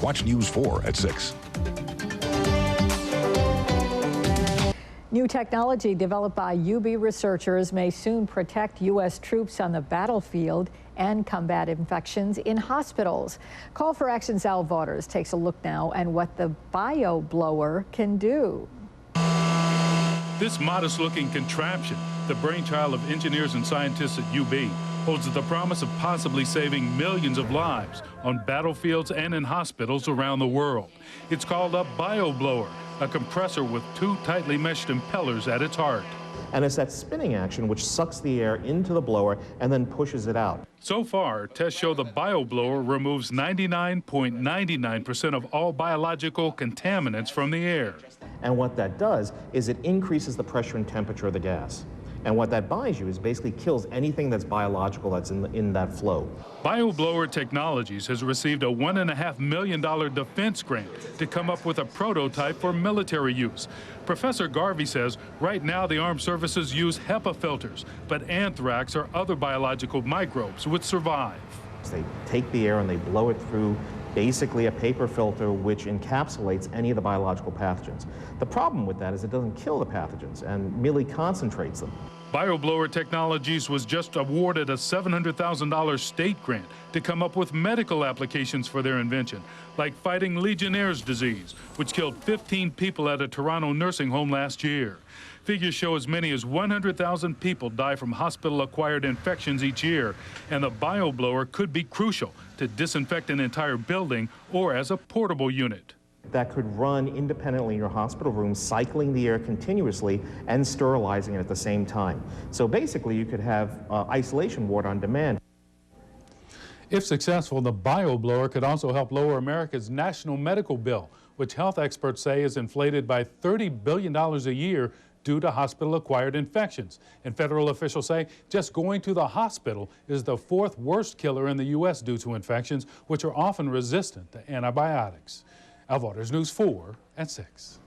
Watch News 4 at 6. New technology developed by UB researchers may soon protect U.S. troops on the battlefield and combat infections in hospitals. Call for Action's Al Vaughters takes a look now at what the bio-blower can do. This modest-looking contraption, the brainchild of engineers and scientists at UB, holds the promise of possibly saving millions of lives on battlefields and in hospitals around the world. It's called a bio-blower, a compressor with two tightly meshed impellers at its heart. And it's that spinning action which sucks the air into the blower and then pushes it out. So far, tests show the bio-blower removes 99.99% of all biological contaminants from the air. And what that does is it increases the pressure and temperature of the gas. And what that buys you is basically kills anything that's biological that's in that flow. BioBlower Technologies has received a $1.5 million defense grant to come up with a prototype for military use. Professor Garvey says right now the armed services use HEPA filters, but anthrax or other biological microbes would survive. They take the air and they blow it through basically a paper filter which encapsulates any of the biological pathogens. The problem with that is it doesn't kill the pathogens and merely concentrates them. BioBlower Technologies was just awarded a $700,000 state grant to come up with medical applications for their invention, like fighting Legionnaire's disease, which killed 15 people at a Toronto nursing home last year. Figures show as many as 100,000 people die from hospital-acquired infections each year, and the BioBlower could be crucial to disinfect an entire building or as a portable unit. That could run independently in your hospital room, cycling the air continuously and sterilizing it at the same time. So basically, you could have isolation ward on demand. If successful, the BioBlower could also help lower America's national medical bill, which health experts say is inflated by $30 billion a year due to hospital-acquired infections. And federal officials say just going to the hospital is the fourth worst killer in the U.S. due to infections, which are often resistant to antibiotics. Al Vaughters, News 4 at 6.